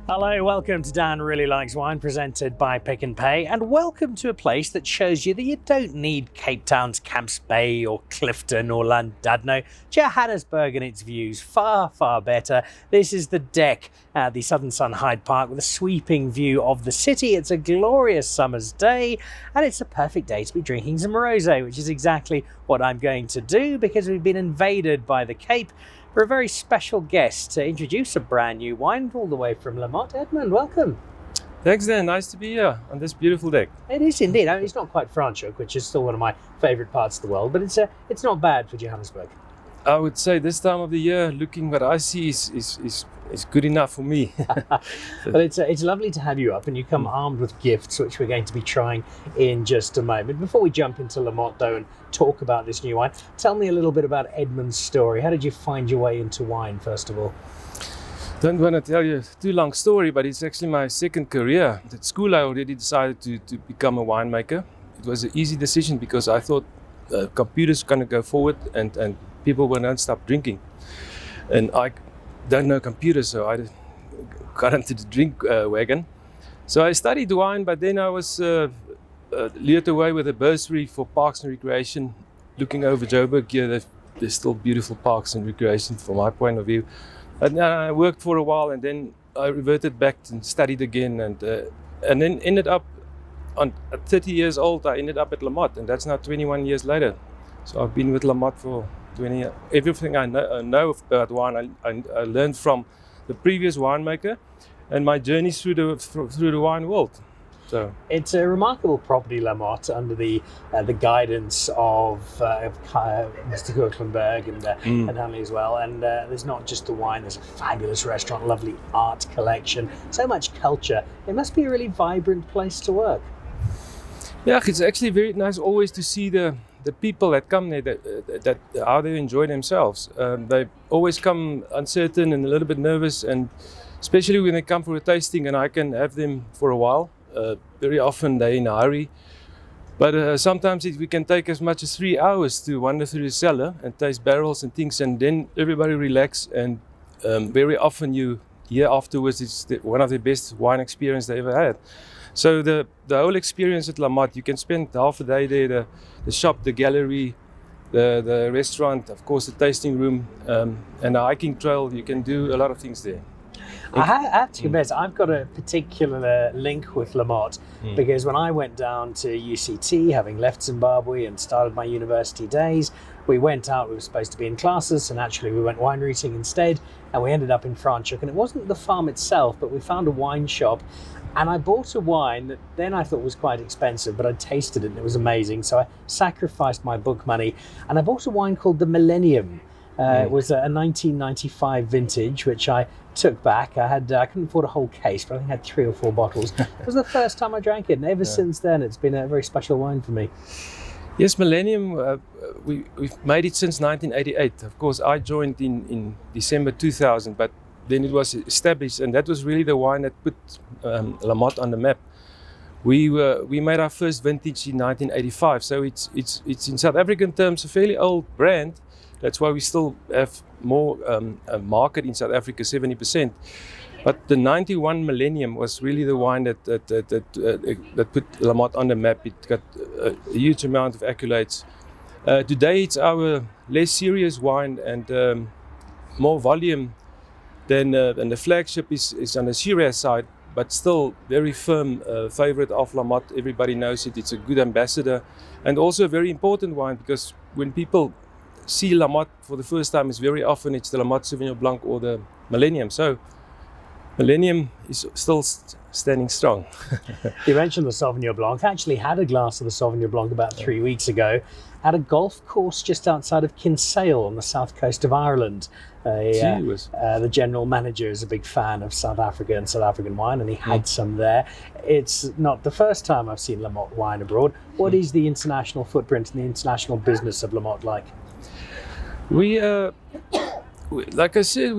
Hello, welcome to Dan Really Likes Wine, presented by Pick and Pay, and welcome to a place that shows you that you don't need Cape Town's Camps Bay or Clifton or Llandudno. Johannesburg and its views far, far better. This is the deck at the Southern Sun Hyde Park with a sweeping view of the city. It's a glorious summer's day, and it's a perfect day to be drinking some rosé, which is exactly what I'm going to do because we've been invaded by the Cape for a very special guest to introduce a brand new wine all the way from La Motte. Edmund, welcome. Thanks, Dan. Nice to be here on this beautiful deck. It is indeed. I mean, it's not quite Franschhoek, which is still one of my favourite parts of the world, but it's not bad for Johannesburg. I would say this time of the year, looking what I see is good enough for me. Well, it's lovely to have you up, and you come armed with gifts, which we're going to be trying in just a moment. Before we jump into La Motte, though, and talk about this new wine, tell me a little bit about Edmund's story. How did you find your way into wine, first of all? Don't want to tell you a too long story, but it's actually my second career. At school, I already decided to become a winemaker. It was an easy decision because I thought computers were going to go forward and people will not stop drinking. And I don't know computers, so I got into the drink wagon. So I studied wine, but then I was lured away with a bursary for parks and recreation. Looking over Joburg here, there's still beautiful parks and recreation from my point of view. But I worked for a while, and then I reverted back and studied again, and then ended up at 30 years old. I ended up at La Motte, and that's now 21 years later. So I've been with La Motte for 20 years. Everything I know about wine, I learned from the previous winemaker, and my journey through the wine world. So it's a remarkable property, La Motte, under the guidance of Mr. Kirklenberg and Hanley as well. And there's not just the wine, there's a fabulous restaurant, lovely art collection, so much culture. It must be a really vibrant place to work. Yeah, it's actually very nice always to see the people that come there, that how they enjoy themselves. They always come uncertain and a little bit nervous, and especially when they come for a tasting and I can have them for a while. Very often they're in a hurry, but sometimes we can take as much as 3 hours to wander through the cellar and taste barrels and things, and then everybody relax, and very often you hear afterwards it's one of the best wine experience they ever had. So the whole experience at La Motte, you can spend half a day there, the shop, the gallery, the restaurant, of course the tasting room, and the hiking trail. You can do a lot of things there. I have to confess, I've got a particular link with La Motte because when I went down to UCT, having left Zimbabwe and started my university days, we went out, we were supposed to be in classes, and actually we went wine rooting instead, and we ended up in Franschhoek. And it wasn't the farm itself, but we found a wine shop, and I bought a wine that then I thought was quite expensive, but I tasted it and it was amazing. So I sacrificed my book money, and I bought a wine called the Millennium. It was a 1995 vintage, which I took back. I couldn't afford a whole case, but I think I had 3 or 4 bottles. It was the first time I drank it, and ever since then it's been a very special wine for me. Yes, Millennium, we've made it since 1988. Of course, I joined in December 2000, but then it was established, and that was really the wine that put La Motte on the map. We made our first vintage in 1985, so it's in South African terms a fairly old brand. That's why we still have more a market in South Africa, 70%. But the 91 Millennium was really the wine that put La Motte on the map. It got a huge amount of accolades. Today it's our less serious wine and more volume than the flagship is on the Shiraz side, but still very firm favorite of La Motte. Everybody knows it. It's a good ambassador, and also a very important wine because when people see La Motte for the first time, it's very often it's the La Motte Sauvignon Blanc or the Millennium. So Millennium is still standing strong. You mentioned the Sauvignon Blanc. I actually had a glass of the Sauvignon Blanc about 3 weeks ago at a golf course just outside of Kinsale on the south coast of Ireland. The general manager is a big fan of South Africa and South African wine, and he had some there. It's not the first time I've seen La Motte wine abroad. What is the international footprint and the international business of La Motte like? Like I said,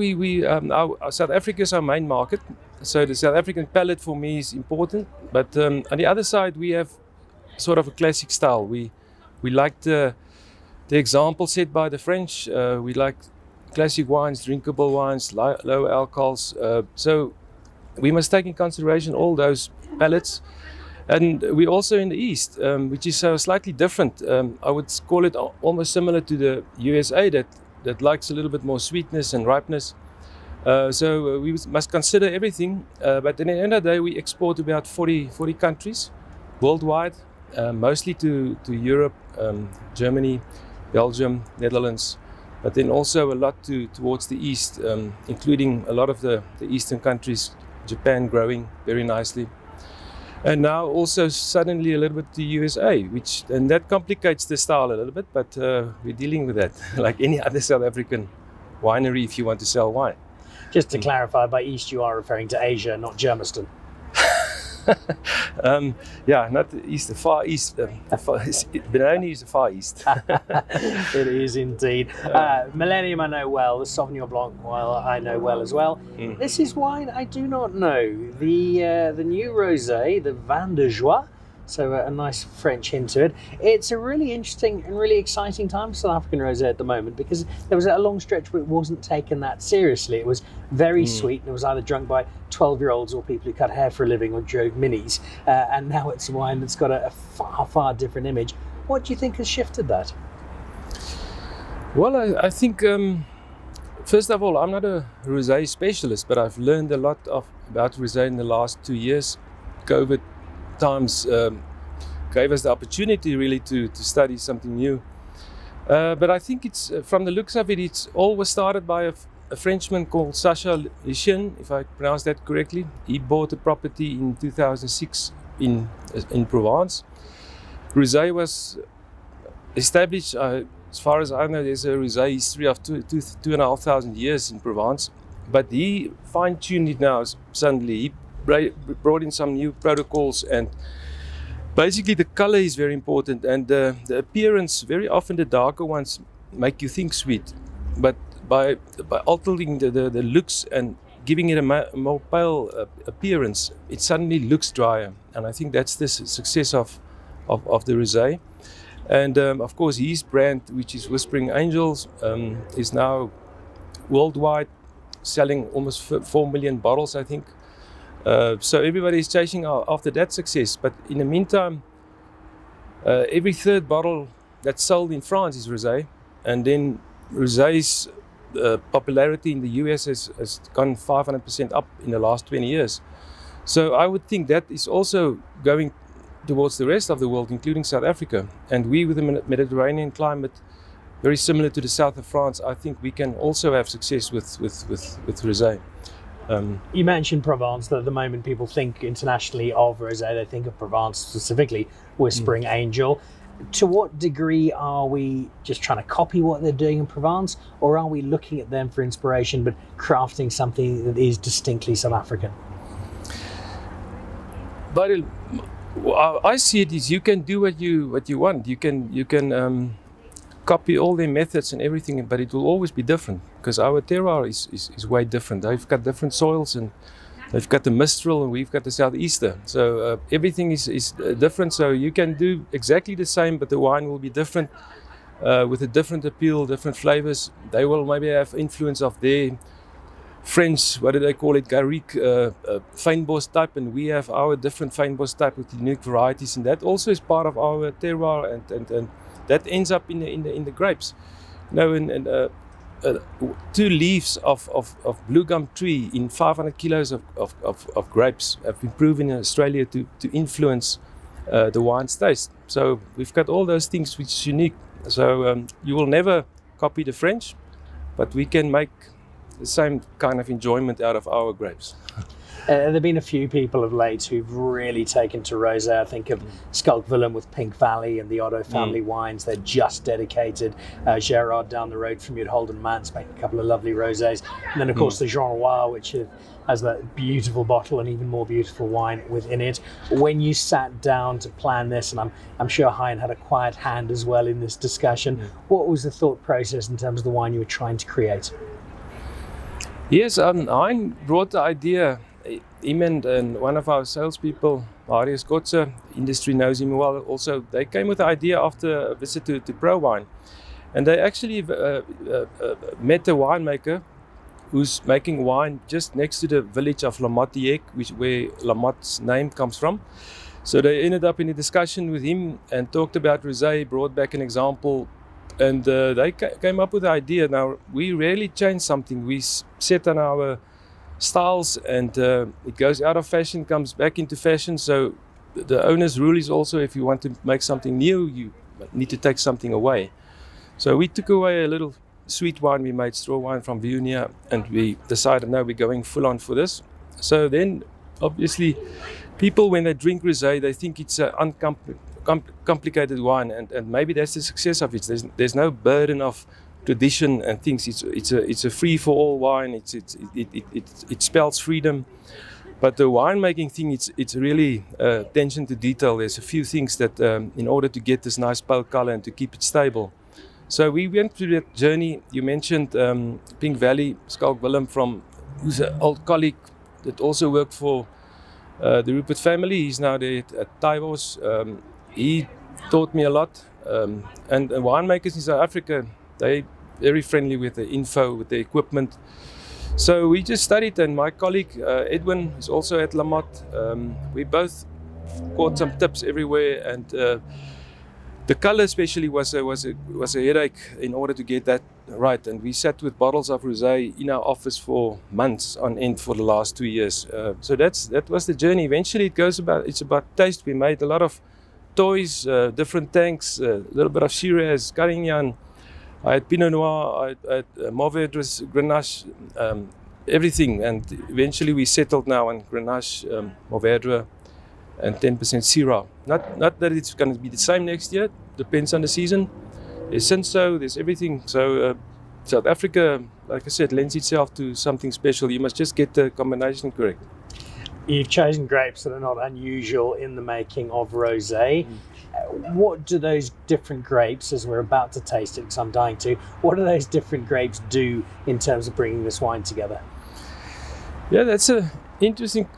our South Africa is our main market. So the South African palate for me is important. But on the other side, we have sort of a classic style. We like the example set by the French. We like classic wines, drinkable wines, low alcohols. So we must take in consideration all those palates. And we're also in the East, which is slightly different. I would call it almost similar to the USA that likes a little bit more sweetness and ripeness. So we must consider everything. But at the end of the day, we export to about 40 countries worldwide, mostly to Europe, Germany, Belgium, Netherlands, but then also a lot towards the East, including a lot of the Eastern countries, Japan growing very nicely. And now also suddenly a little bit to USA, and that complicates the style a little bit, but we're dealing with that like any other South African winery if you want to sell wine. Just to clarify, by East you are referring to Asia, not Germiston. Yeah, not the East, the Far East. Benoni is the Far East. It is indeed. Millennium I know well, the Sauvignon Blanc I know well as well. This is wine I do not know. The new rosé, the Vin de Joie, so a nice French hint to it. It's a really interesting and really exciting time for South African rosé at the moment, because there was a long stretch where it wasn't taken that seriously. It was very sweet, and it was either drunk by 12-year-olds or people who cut hair for a living or drove minis. And now it's a wine that's got a far different image. What do you think has shifted that? Well, I think, first of all, I'm not a rosé specialist, but I've learned a lot about rosé in the last 2 years. COVID times gave us the opportunity really to study something new. But I think it's, from the looks of it, it's always started by a Frenchman called Sacha Lichien, if I pronounce that correctly. He bought a property in 2006 in Provence. Rosé was established, as far as I know, there's a rosé history of 2,500 years in Provence. But he fine-tuned it now suddenly. He brought in some new protocols, and basically the color is very important, and the appearance, very often the darker ones make you think sweet, but by altering the looks and giving it a more pale appearance, it suddenly looks drier. And I think that's the success of the rosé. And of course his brand, which is Whispering Angels, is now worldwide, selling almost 4 million bottles, I think. So everybody is chasing after that success. But in the meantime, every third bottle that's sold in France is rosé, and then rosé's popularity in the US has gone 500% up in the last 20 years. So I would think that is also going towards the rest of the world, including South Africa. And we, with the Mediterranean climate, very similar to the south of France, I think we can also have success with rosé. You mentioned Provence, that at the moment people think internationally of rosé, they think of Provence, specifically Whispering Angel. To what degree are we just trying to copy what they're doing in Provence, or are we looking at them for inspiration but crafting something that is distinctly South African? But I see it as you can do what you want. You can copy all their methods and everything, but it will always be different, because our terroir is way different. They've got different soils, and they've got the Mistral, and we've got the Southeaster. So everything is different. So you can do exactly the same, but the wine will be different, with a different appeal, different flavors. They will maybe have influence of their French, what do they call it, Garrigue, Fynbos type, and we have our different Fynbos type with unique varieties, and that also is part of our terroir, and that ends up in the grapes. You know, 2 leaves of blue gum tree in 500 kilos of grapes have been proven in Australia to influence the wine's taste. So we've got all those things which is unique. So you will never copy the French, but we can make the same kind of enjoyment out of our grapes. There have been a few people of late who've really taken to rosé. I think of Skulk Willem with Pink Valley and the Otto family wines. They're just dedicated. Gerard down the road from you at Holden Mance make a couple of lovely rosés. And then, of course, the Jean Roy, which has that beautiful bottle and even more beautiful wine within it. When you sat down to plan this, and I'm sure Hein had a quiet hand as well in this discussion, what was the thought process in terms of the wine you were trying to create? Yes, Hein brought the idea. Him and one of our salespeople, Marius Gotze, industry knows him well also, they came with the idea after a visit to ProWine. And they actually met a winemaker who's making wine just next to the village of La Motte, where La Motte's name comes from. So they ended up in a discussion with him and talked about rosé, brought back an example, and they came up with the idea. Now, we rarely change something. We set on our styles, and it goes out of fashion, comes back into fashion. So the owner's rule is also, if you want to make something new, you need to take something away. So we took away a little sweet wine. We made straw wine from Viognier, and we decided, no, we're going full on for this. So then, obviously, people, when they drink rosé, they think it's an uncomplicated wine, and maybe that's the success of it. There's no burden of tradition and things. It's a free for all wine. It spells freedom. But the winemaking thing, it's really attention to detail. There's a few things that, in order to get this nice pale color and to keep it stable. So we went through that journey. You mentioned Pink Valley, Skalk Willem, who's an old colleague that also worked for the Rupert family. He's now there at Taiwas. He taught me a lot. And winemakers in South Africa, they're very friendly with the info, with the equipment. So we just studied, and my colleague Edwin is also at La Motte. We both caught some tips everywhere, and the color especially was a headache in order to get that right. And we sat with bottles of rosé in our office for months on end for the last 2 years. So that was the journey. Eventually, it's about taste. We made a lot of toys, different tanks, a little bit of Shiraz, Carignan. I had Pinot Noir, I had Mourvedre, Grenache, everything. And eventually, we settled now on Grenache, Mourvedre, and 10% Syrah. Not that it's going to be the same next year, depends on the season. There's Cinsault, there's everything. So South Africa, like I said, lends itself to something special. You must just get the combination correct. You've chosen grapes that are not unusual in the making of rosé. What do those different grapes, as we're about to taste it, because I'm dying to, what do those different grapes do in terms of bringing this wine together? Yeah, that's an interesting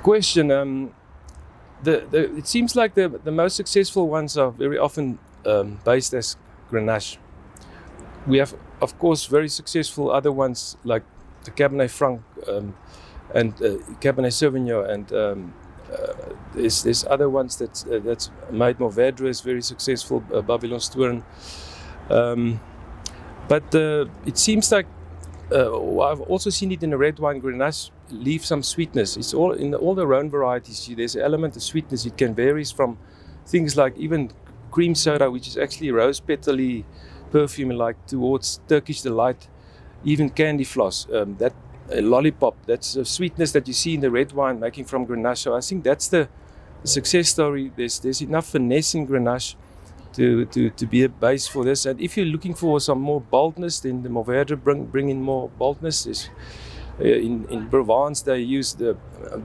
question. It seems like the most successful ones are very often based as Grenache. We have, of course, very successful other ones like the Cabernet Franc and Cabernet Sauvignon, and there's other ones that's made. Mourvedre is very successful, Babylon Stouren. But it seems like I've also seen it in the red wine. Grenache leave some sweetness. It's all in all the Rhone varieties. There's an element of sweetness. It can vary from things like even cream soda, which is actually rose petally perfume, like towards Turkish delight, even candy floss. That lollipop. That's a sweetness that you see in the red wine making from Grenache. So I think that's the success story. There's enough finesse in Grenache to be a base for this. And if you're looking for some more boldness, then the Mourvedre bring in more boldness. In Provence, they use the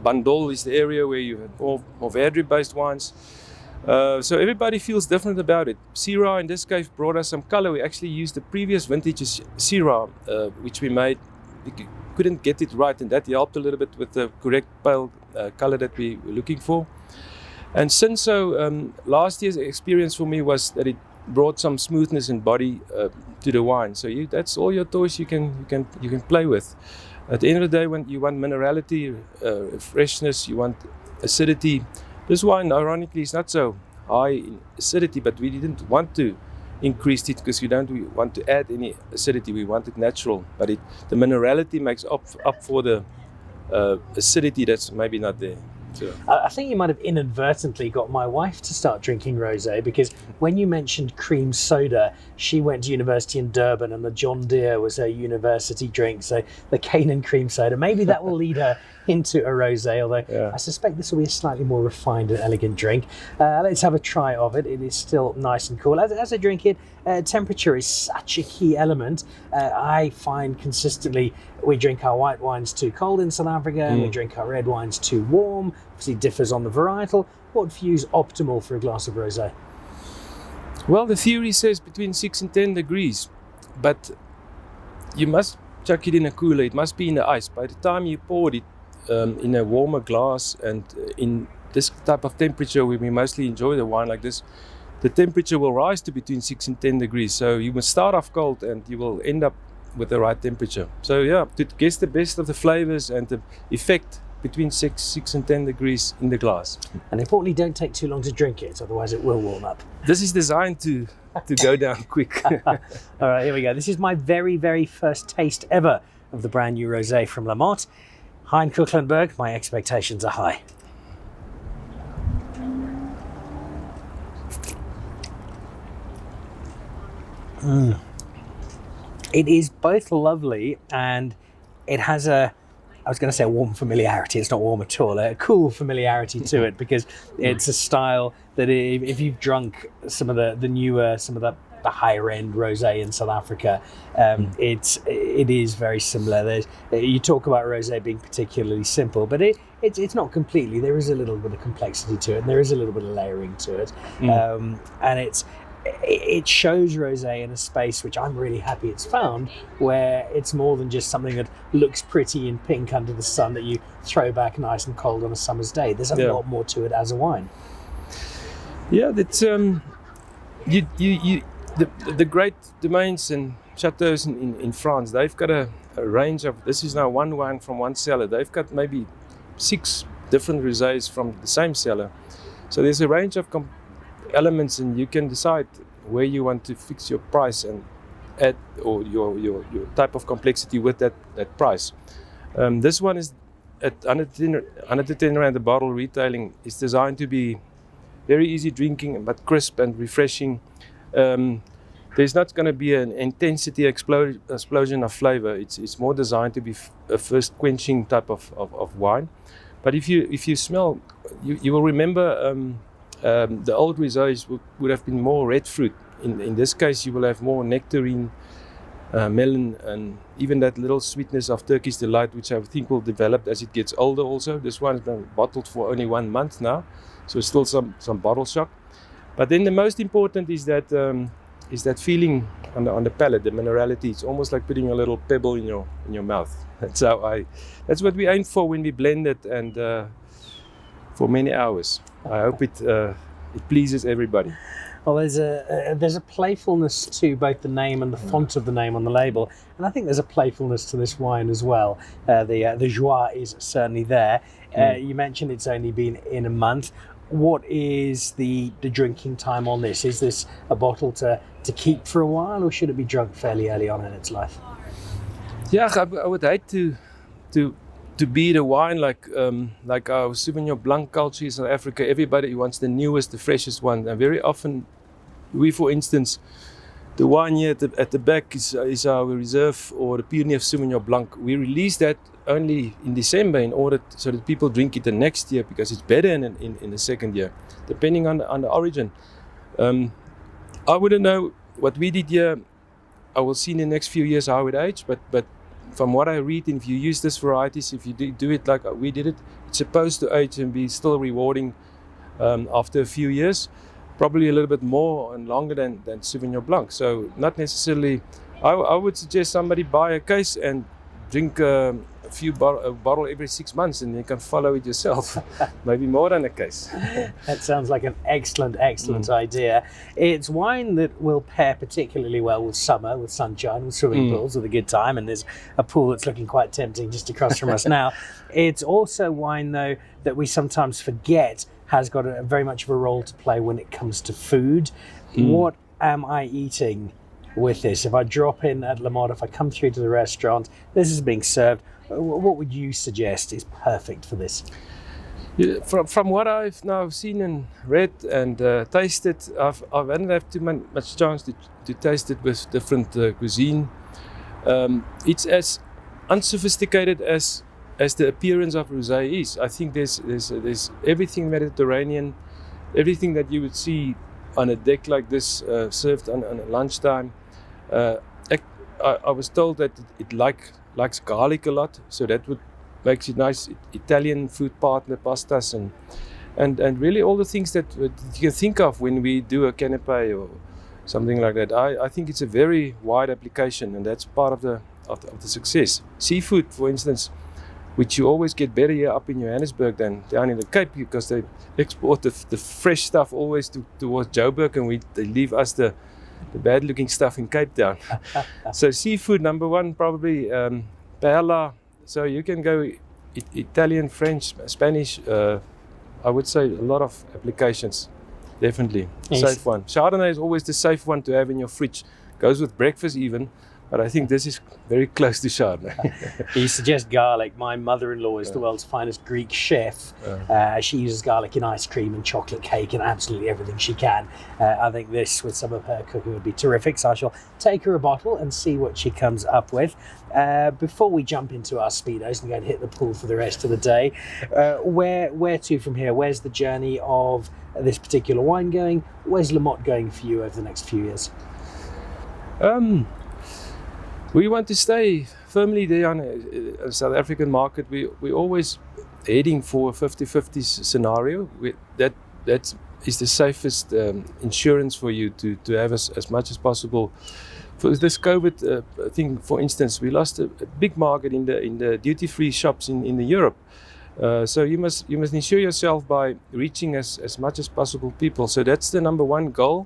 Bandol is the area where you have more Mourvedre-based wines. So everybody feels different about it. Syrah, in this case, brought us some color. We actually used the previous vintage's Syrah, which we made. We couldn't get it right, and that helped a little bit with the correct pale color that we were looking for. And Cinsault, last year's experience for me was that it brought some smoothness and body to the wine. So that's all your toys you can play with. At the end of the day, when you want minerality, freshness, you want acidity. This wine, ironically, is not so high in acidity, but we didn't want to increase it because we don't want to add any acidity. We want it natural, but the minerality makes up for the acidity that's maybe not there. So. I think you might have inadvertently got my wife to start drinking rosé, because when you mentioned cream soda, she went to university in Durban and the John Deere was her university drink. So the Canaan cream soda, maybe that will lead her into a rosé, although yeah. I suspect this will be a slightly more refined and elegant drink. Let's have a try of it. It is still nice and cool. As I drink it, temperature is such a key element. I find consistently we drink our white wines too cold in South Africa, and we drink our red wines too warm. Obviously differs on the varietal. What for you is optimal for a glass of rosé? Well, the theory says between 6 and 10 degrees, but you must chuck it in a cooler. It must be in the ice. By the time you pour it in a warmer glass, and in this type of temperature where we mostly enjoy the wine like this, the temperature will rise to between 6 and 10 degrees. So you must start off cold and you will end up with the right temperature. So yeah, to get the best of the flavors and the effect between 6 and 10 degrees in the glass. And importantly, don't take too long to drink it, otherwise it will warm up. This is designed to go down quick. All right, here we go. This is my very, very first taste ever of the brand new rosé from La Motte. Hein Kucklenberg, my expectations are high. It is both lovely and it has I was going to say a warm familiarity. It's not warm at all. A cool familiarity to it, because it's a style that if you've drunk some of the newer, some of the higher end rosé in South Africa, it is very similar. You talk about rosé being particularly simple, but it's not completely. There is a little bit of complexity to it, and there is a little bit of layering to it, and it shows rosé in a space which I'm really happy it's found, where it's more than just something that looks pretty in pink under the sun that you throw back nice and cold on a summer's day. There's a lot more to it as a wine. Yeah, that's the great domains and chateaus in France. They've got a range of. This is now one wine from one cellar. They've got maybe 6 different rosés from the same cellar. So there's a range of elements, and you can decide where you want to fix your price and add or your type of complexity with that price. This one is at 110 rand a bottle retailing. It's designed to be very easy drinking, but crisp and refreshing. There's not going to be an intensity explosion of flavor. It's more designed to be a first quenching type of wine. But if you smell, you will remember the old rosés would have been more red fruit. In this case, you will have more nectarine, melon, and even that little sweetness of Turkish delight, which I think will develop as it gets older also. This one's been bottled for only 1 month now, so still some bottle shock. But then the most important is that feeling on the palate, the minerality. It's almost like putting a little pebble in your mouth. That's what we aim for when we blend it, and for many hours. I hope it pleases everybody. Well, there's a playfulness to both the name and the font of the name on the label, and I think there's a playfulness to this wine as well. The joie is certainly there. You mentioned it's only been in a month. What is the drinking time on this? Is this a bottle to keep for a while, or should it be drunk fairly early on in its life? Yeah, I would hate to be the wine like our Sauvignon Blanc culture in South Africa. Everybody wants the newest, the freshest one, and very often for instance, the wine here at the back is our reserve, or the Pioneer Sauvignon Blanc. We release that only in December in order so that people drink it the next year, because it's better in the second year, depending on the origin. I wouldn't know what we did here. I will see in the next few years how it aged, but from what I read, if you use this varieties, if you do it like we did it, it's supposed to age and be still rewarding after a few years, probably a little bit more and longer than Sauvignon Blanc. So not necessarily. I would suggest somebody buy a case and drink a bottle every 6 months, and you can follow it yourself. Maybe more than a case. That sounds like an excellent idea. It's wine that will pair particularly well with summer, with sunshine, with swimming pools, with a good time. And there's a pool that's looking quite tempting just across from us now. It's also wine, though, that we sometimes forget has got very much of a role to play when it comes to food. What am I eating with this? If I drop in at La Motte, if I come through to the restaurant, this is being served, what would you suggest is perfect for this? Yeah, from what I've now seen and read and tasted, I haven't had too much chance to taste it with different cuisine. It's as unsophisticated as the appearance of rosé is. I think there's everything Mediterranean, everything that you would see on a deck like this, served on lunchtime. I was told that it likes garlic a lot, so that makes it nice. Italian food partner, pastas, and really all the things that you can think of when we do a canapé or something like that. I think it's a very wide application, and that's part of the success. Seafood, for instance, which you always get better here up in Johannesburg than down in the Cape, because they export the fresh stuff always towards Joburg, and they leave us the the bad-looking stuff in Cape Town. So seafood, number one, probably paella. So you can go Italian, French, Spanish. I would say a lot of applications, definitely. Yes. Safe one. Chardonnay is always the safe one to have in your fridge. Goes with breakfast even, but I think this is very close to Chardonnay. You suggest garlic. My mother-in-law is the world's finest Greek chef. She uses garlic in ice cream and chocolate cake and absolutely everything she can. I think this, with some of her cooking, would be terrific. So I shall take her a bottle and see what she comes up with. Before we jump into our speedos and go and hit the pool for the rest of the day, where to from here? Where's the journey of this particular wine going? Where's La Motte going for you over the next few years? We want to stay firmly there on a South African market. We're always heading for a 50-50 scenario. That is the safest insurance for you to have as much as possible. For this COVID thing, for instance, we lost a big market in the duty-free shops in Europe. So you must insure yourself by reaching as much as possible people. So that's the number one goal,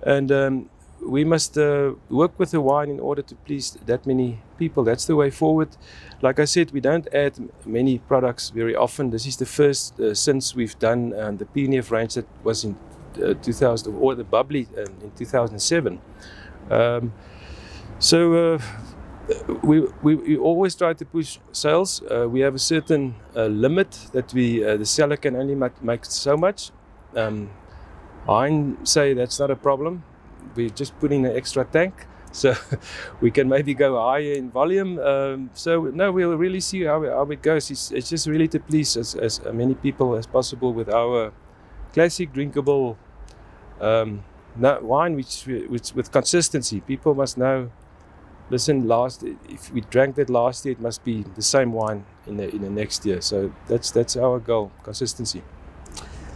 and we must work with the wine in order to please that many people. That's the way forward. Like I said, we don't add many products very often. This is the first since we've done the PNF range that was in 2000, or the bubbly in 2007. So we always try to push sales. We have a certain limit that the seller can only make so much. I say that's not a problem. We just put in an extra tank, so we can maybe go higher in volume. So no, we'll really see how it goes. It's just really to please as many people as possible with our classic drinkable wine, which with consistency. People must know. Listen, if we drank that last year, it must be the same wine in the next year. So that's our goal, consistency.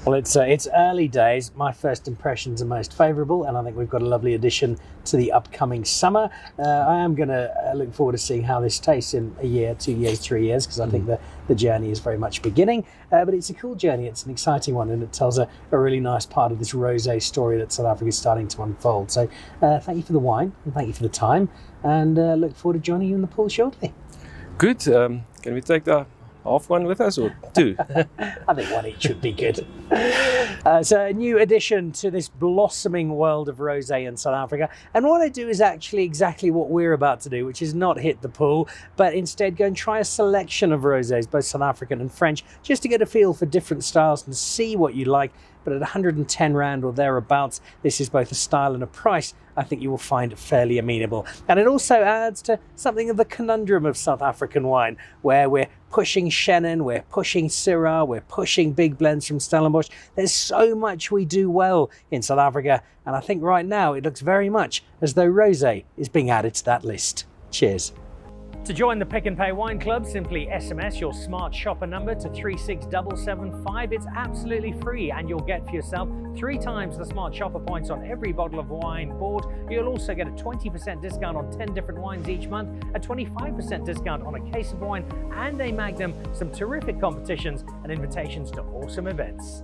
Well, it's early days. My first impressions are most favourable, and I think we've got a lovely addition to the upcoming summer. I am going to look forward to seeing how this tastes in a year, 2 years, 3 years, because I think the journey is very much beginning. But it's a cool journey. It's an exciting one, and it tells a really nice part of this rosé story that South Africa is starting to unfold. So thank you for the wine, and thank you for the time, and look forward to joining you in the pool shortly. Good. Can we take the half one with us, or two? I think one each would be good. So a new addition to this blossoming world of rosé in South Africa, and what I do is actually exactly what we're about to do, which is not hit the pool, but instead go and try a selection of rosés, both South African and French, just to get a feel for different styles and see what you like. But at 110 Rand or thereabouts, this is both a style and a price I think you will find fairly amenable. And it also adds to something of the conundrum of South African wine, where we're pushing Chenin, we're pushing Syrah, we're pushing big blends from Stellenbosch. There's so much we do well in South Africa, and I think right now it looks very much as though rosé is being added to that list. Cheers. To join the Pick and Pay Wine Club, simply SMS your smart shopper number to 36775. It's absolutely free, and you'll get for yourself 3 times the smart shopper points on every bottle of wine bought. You'll also get a 20% discount on 10 different wines each month, a 25% discount on a case of wine, and a Magnum, some terrific competitions and invitations to awesome events.